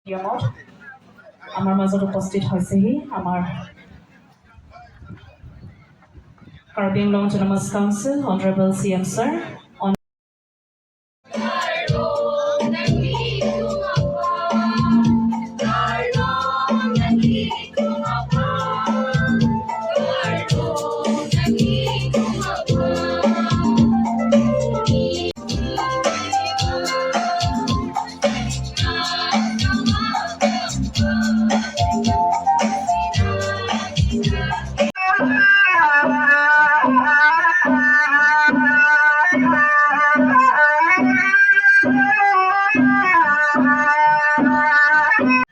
আমাৰ মাজত উপস্থিত হৈছেহি আমাৰ Karbi Anglong autonomous council honourable CM sir.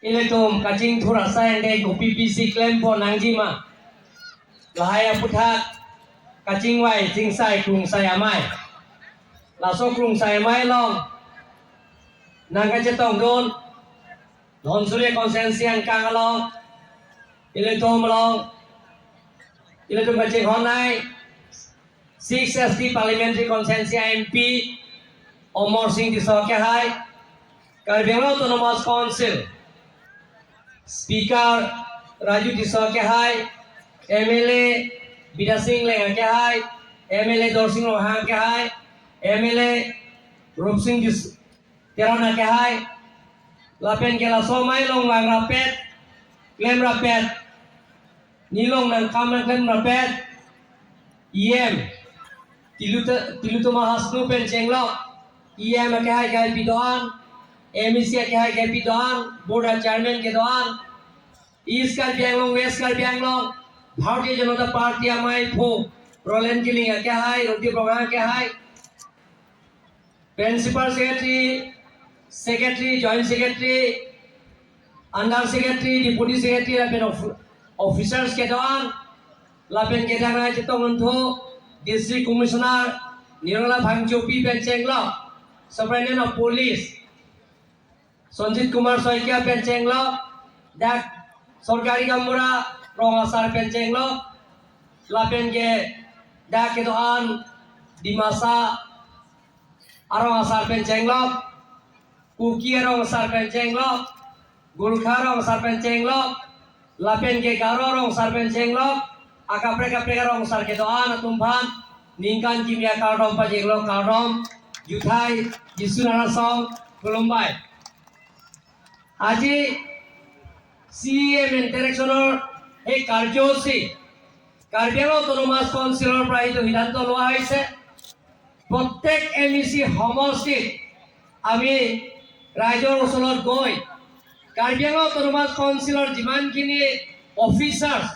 Ilatom kacing thura sai dai gopi PC claim po nangjima lahaya puthak kacing wai jing sai krung sai amai la so krung sai mai long nang ka chetong don don surya konsensian kang long ilatom kacing honai 6 ST parliamentary consensia MP Omar Singh Disoke hai Karbi Anglong Autonomous Council Speaker Raju Disoke hai MLA Bida Singh Lenga ke hai MLA Dor Singh Rohan ke hai MLA Rup Singh Terana ke hai lapen ke la somai long wang rapet klem rapet nilong nang kam nang klem rapet EM tiluto mahasnu pen chenglok EM ke hai gai bidoan MEC ke hai gai bidoan board of chairman ke doan East Karbi Anglong West Karbi Anglong Bharatiya Janata Party amai pho Roland Killing ke hai Roti program ke hai principal secretary joint secretary under secretary deputy secretary lapen officers ke doan lapen ke jangai chitong untho district commissioner Nirala Bhangchopi Penchenglo superintendent of police Sanjit Kumar Soikia Penchenglo dak Sorkari Gambura Rongasar Penchenglo lapen ke dak ke doan Dimasa Arongasar Penchenglo Kuki Arongasar Penchenglo Gulkha Arongasar Penchenglo lapen ke Garo Arongasar Penchenglo akapre Arongasar ke doan Tumphan Ningkan Kimia Kardom Pajenglo Kardom Yuthai Jisunara Song Kolombai আজি CM ইন্টাৰেকশ্যনৰ এই কাৰ্যসূচী Karbi Anglong autonomous কাউন্সিলৰ পৰা এই সিদ্ধান্ত লোৱা হৈছে প্ৰত্যেক MEC সমষ্টিত আমি ৰাইজৰ ওচৰত গৈ কাৰ্বি আংলং অটোনমাছ কাউন্সিলৰ যিমানখিনি অফিচাৰ্ছ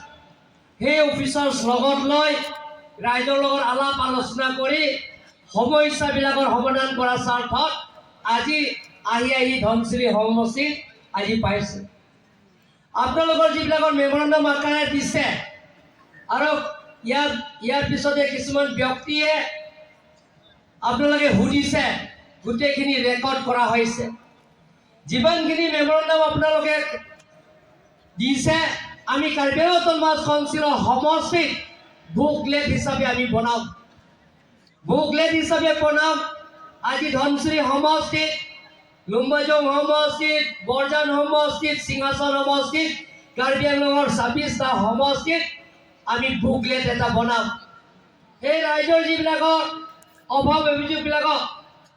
সেই অফিচাৰ্ছ লগত লৈ ৰাইজৰ লগত আলাপ আলোচনা কৰি সমস্যাবিলাকৰ সমাধান কৰাৰ স্বাৰ্থত আজি আহি ধনশিৰি সমষ্টিত আজি পাইছে আপোনালোকৰ যিবিলাকৰ মেমৰেণ্ডাম আকাৰে দিছে আৰু ইয়াৰ পিছতে কিছুমান ব্যক্তিয়ে আপোনালোকে সুধিছে গোটেইখিনি ৰেকৰ্ড কৰা হৈছে যিমানখিনি মেমৰেণ্ডাম আপোনালোকে দিছে আমি কাৰ্বি আংলং অটোনমাছ কাউন্সিলৰ সমষ্টিত বুকলেট হিচাপে আমি বনাম বুকলেট হিচাপে বনাম আজি ধনশিৰি সমষ্টিত লুম্বাজং সমষ্টিত বৰজান সমষ্টিত সিংহাসন সমষ্টিত কাৰ্বি আংলঙৰ 26টা সমষ্টিত আমি বুকলেট এটা বনাম এই ৰাইজৰ যিবিলাকৰ অভাৱ অভিযোগবিলাকক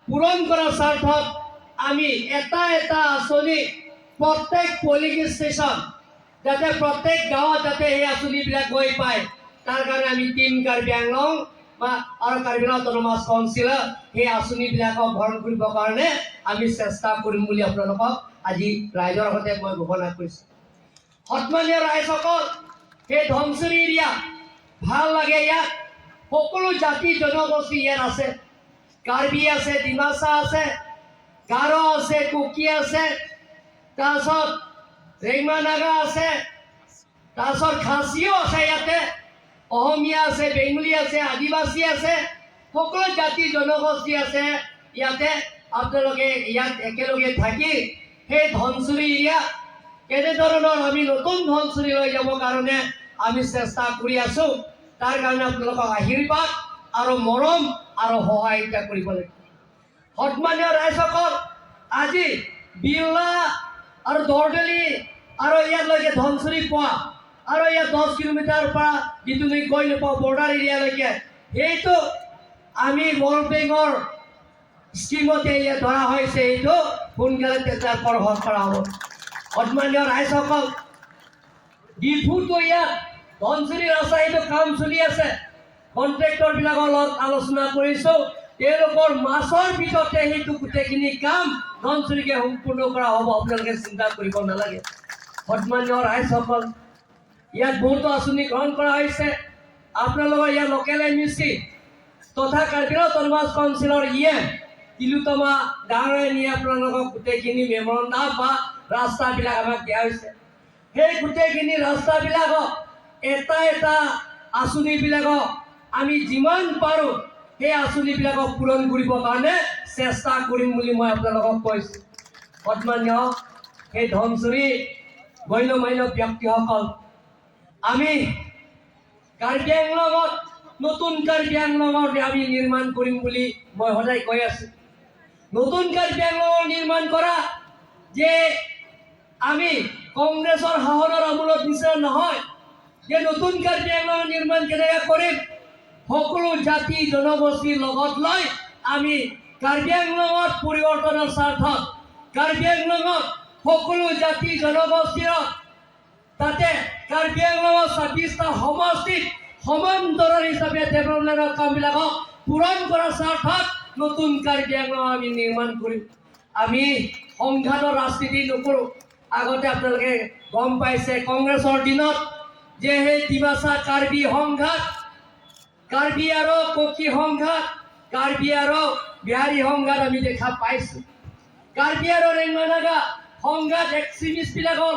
পূৰণ কৰাৰ স্বাৰ্থত আমি এটা আঁচনি প্ৰত্যেক পলিং ষ্টেচন যাতে প্ৰত্যেক গাঁৱত যাতে এই আঁচনিবিলাক গৈ পায় তাৰ কাৰণে আমি টিম কাৰ্বি আংলং আৰু কাৰ্বি আংলং অটোনমাছ কাউন্সিলৰ সেই আঁচনিবিলাকক ভৰণ কৰিবৰ কাৰণে আমি চেষ্টা কৰিম বুলি আপোনালোকক আজি ৰাইজৰ সৈতে মই ঘোষণা কৰিছোঁ সন্মানীয় ৰাইজসকল সেই ধনশিৰি এৰিয়া ভাল লাগে ইয়াত সকলো জাতি জনগোষ্ঠী ইয়াত আছে কাৰ্বি আছে ডিমাচা আছে গাৰো আছে কুকি আছে তাৰপিছত ৰেংমা নাগা আছে তাৰপিছত খাচীও আছে ইয়াতে অসমীয়া আছে বেংগলী আছে আদিবাসী আছে সকলো জাতি জনগোষ্ঠী আছে ইয়াতে আপোনালোকে ইয়াত একেলগে থাকি সেই ধনশিৰি এৰিয়া কেনেধৰণৰ আমি নতুন ধনশিৰি লৈ যাব কাৰণে আমি চেষ্টা কৰি আছো তাৰ কাৰণে আপোনালোকক আশীৰ্বাদ আৰু মৰম আৰু সহায়িতা কৰিব লাগিব সন্মানীয় ৰাইজসকল আজি বিৰলা আৰু দৰদলি আৰু ইয়ালৈকে ধনচুৰি পোৱা আৰু ইয়াত 10 কিলোমিটাৰৰ পৰা যিটো নেকি গৈ নাপাওঁ বৰ্ডাৰ এৰিয়ালৈকে সেইটো আমি ৱৰ্ল্ড বেংকৰ স্কিমতে ইয়াত ধৰা হৈছে এইটো সোনকালে টেণ্ডাৰ কৰা হ'ব সন্মানীয় ৰাইজসকল ডিফুটো ইয়াত ধনচুৰি ৰাস্তা এইটো কাম চলি আছে কণ্ট্ৰেক্টৰবিলাকৰ লগত আলোচনা কৰিছোঁ তেওঁলোকৰ মাছৰ ভিতৰতে সেইটো গোটেইখিনি কাম ধনচুৰিকে সম্পূৰ্ণ কৰা হ'ব আপোনালোকে চিন্তা কৰিব নালাগে সন্মানীয় ৰাইজসকল ইয়াত বহুতো আঁচনি গ্ৰহণ কৰা হৈছে আপোনালোকৰ ইয়াত লোকেল MEC তথা কাৰ্বি আংলং অট'নমাছ কাউন্সিলৰ তিলোত্তমা ডাঙৰে নি আপোনালোকক গোটেইখিনি মেমৰেণ্ডাম বা ৰাস্তাবিলাক আমাক দিয়া হৈছে সেই গোটেইখিনি ৰাস্তাবিলাকক এটা এটা আঁচনিবিলাকক আমি যিমান পাৰোঁ সেই আঁচনিবিলাকক পূৰণ কৰিবৰ কাৰণে চেষ্টা কৰিম বুলি মই আপোনালোকক কৈছোঁ সন্মানীয় সেই ধনচুৰি গণ্য মান্য ব্যক্তিসকল আমি কাৰ্বি আংলঙত নতুন কাৰ্বি আংলঙত আমি নিৰ্মাণ কৰিম বুলি মই সদায় কৈ আছোঁ নতুন কাৰ্বি আংলঙৰ নিৰ্মাণ কৰা যে আমি কংগ্ৰেছৰ শাসনৰ আমোলত নিচিনা নহয় যে নতুন কাৰ্বি আংলঙৰ নিৰ্মাণ কেনেকৈ কৰিম সকলো জাতি জনগোষ্ঠীৰ লগত লৈ আমি কাৰ্বি আংলঙত পৰিৱৰ্তনৰ স্বাৰ্থত কাৰ্বি আংলঙত সকলো জাতি জনগোষ্ঠীৰ তাতে কাৰ্বি আংলঙৰ 26টা সমষ্টিত সমান্তৰাল হিচাপে ডেভেলপমেণ্টৰ কামবিলাকক পূৰণ কৰাৰ স্বাৰ্থত নতুন কাৰ্বি আংলং আমি নিৰ্মাণ কৰিম আমি সংঘাতৰ ৰাজনীতি নকৰোঁ আগতে আপোনালোকে গম পাইছে কংগ্ৰেছৰ দিনত যে সেই ডিমাচা কাৰ্বি সংঘাত কাৰ্বি আৰু কুকি সংঘাত কাৰ্বি আৰু বিহাৰী সংঘাত আমি দেখা পাইছোঁ কাৰ্বি আৰু ৰেংমানাগা সংঘাত এক্সট্ৰিমিষ্টবিলাকৰ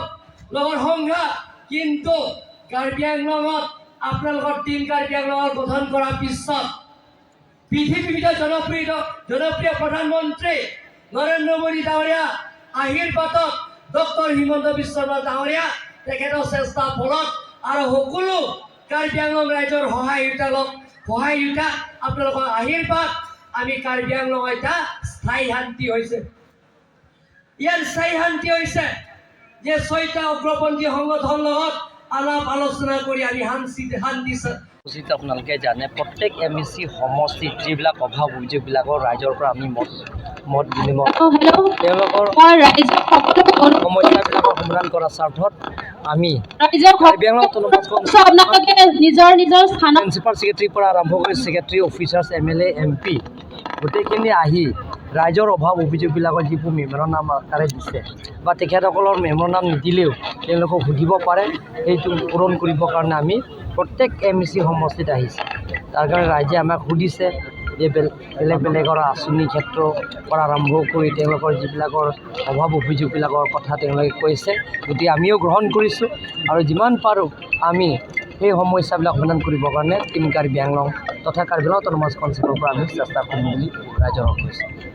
লগত সংঘাত কিন্তু কাৰ্বি আংলঙত আপোনালোকৰ টিম কাৰ্বি আংলঙৰ গঠন কৰাৰ পিছত পৃথিৱীৰ জনপ্ৰিয় প্ৰধানমন্ত্ৰী নৰেন্দ্ৰ মোদী ডাঙৰীয়া আশীৰ্বাদত ডক্টৰ হিমন্ত বিশ্ব শৰ্মা ডাঙৰীয়া তেখেতৰ চেষ্টা ফলত আৰু সকলো কাৰ্বি আংলং ৰাইজৰ সহায়িকা আপোনালোকৰ আশীৰ্বাদ আমি কাৰ্বি আংলং এটা স্থায়ী শান্তি হৈছে ইয়াৰ স্থায়ী শান্তি হৈছে যে 6টা উগ্ৰপন্থী সংগঠনৰ লগত আলাপ আলোচনা কৰি আমি শান্তি উচিত আপোনালোকে জানে প্ৰত্যেক MEC সমষ্টিত যিবিলাক অভাৱ অভিযোগবিলাকৰ ৰাইজৰ পৰা আমি মত বিনিময় তেওঁলোকৰ সমস্যাবিলাকৰ সমাধান কৰাৰ স্বাৰ্থত আমি কাৰ্বি আংলং অট'নমাছ প্ৰিন্সিপাল ছেক্ৰেটাৰীৰ পৰা আৰম্ভ কৰি ছেক্ৰেটাৰী অফিচাৰ্ছ MLA MP গোটেইখিনি আহি ৰাইজৰ অভাৱ অভিযোগবিলাকৰ যিবোৰ মেমৰেণ্ডাম আকাৰে দিছে বা তেখেতসকলৰ মেমৰেণ্ডাম নিদিলেও তেওঁলোকক সুধিব পাৰে সেইটো পূৰণ কৰিবৰ কাৰণে আমি প্ৰত্যেক MEC সমষ্টিত আহিছে তাৰ কাৰণে ৰাইজে আমাক সুধিছে যে বেলেগৰ আঁচনিৰ ক্ষেত্ৰৰ পৰা আৰম্ভ কৰি তেওঁলোকৰ যিবিলাকৰ অভাৱ অভিযোগবিলাকৰ কথা তেওঁলোকে কৈছে গতিকে আমিও গ্ৰহণ কৰিছোঁ আৰু যিমান পাৰোঁ আমি সেই সমস্যাবিলাক সমাধান কৰিবৰ কাৰণে টিম কাৰ্বি আংলং তথা কাৰ্বি আংলং অট'নমাছ কাউন্সিলৰ পৰা আমি চেষ্টা কৰিম বুলি ৰাইজক কৈছোঁ